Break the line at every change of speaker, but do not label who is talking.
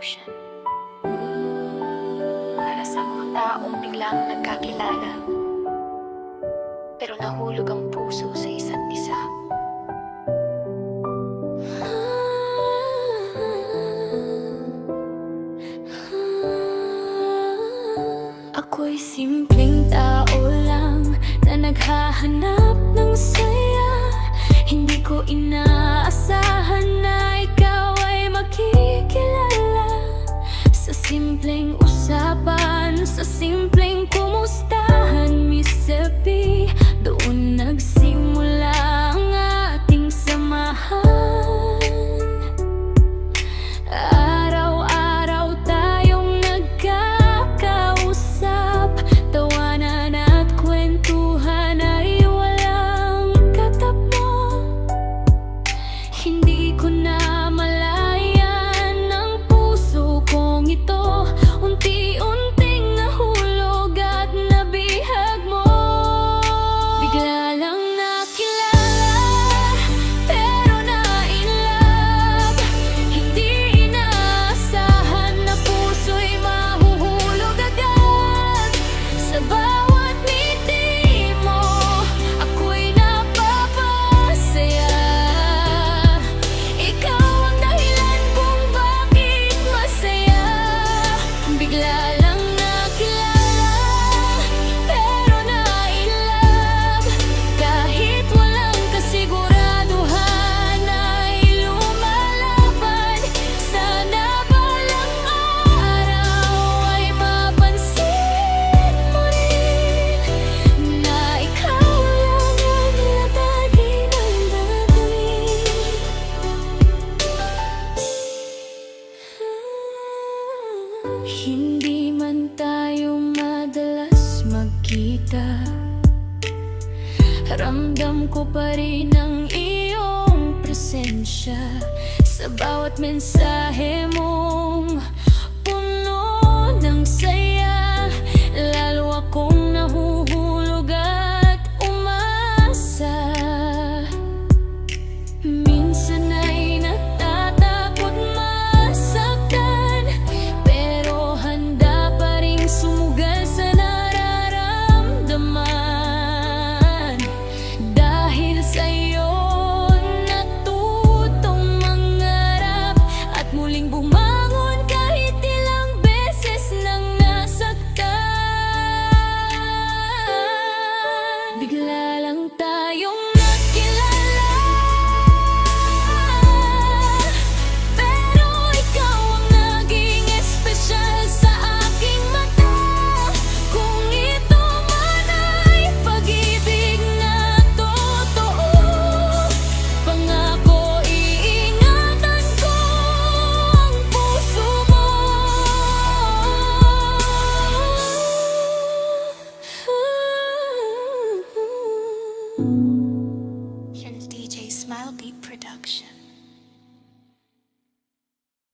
Ocean. Para sa mga taong biglang nagkakilala, pero nahulog ang puso sa isa't isa. Ako'y simpleng tao lang na naghahanap ng saya. Hindi ko inaasahan na ikaw ay makikilala. Sa simpleng usapan, sa simpleng kumustahan, Miss Seppi, doon nagsimula ang ating samahan. Araw-araw tayong nagkakausap, tawanan at kwentuhan ay walang katapos. Hindi ko na malayan ang puso kong ito, unti-unting nahulog at nabihag mo. Bigla lang nakilala, pero na-inlove. Hindi inaasahan na puso'y mahuhulog agad. Sa bawat ngiti mo, ako'y napapasaya. Ikaw ang dahilan kung bakit masaya. Bigla lang nakilala, pero na-inlove. Kahit walang kasiguraduhan ay lumalaban. Sana balang araw ay mapansin mo rin na ikaw lang ang latagi ng batuin. Hindi man tayo madalas magkita, ramdam ko pa rin ang iyong presensya. Sa bawat mensahe mong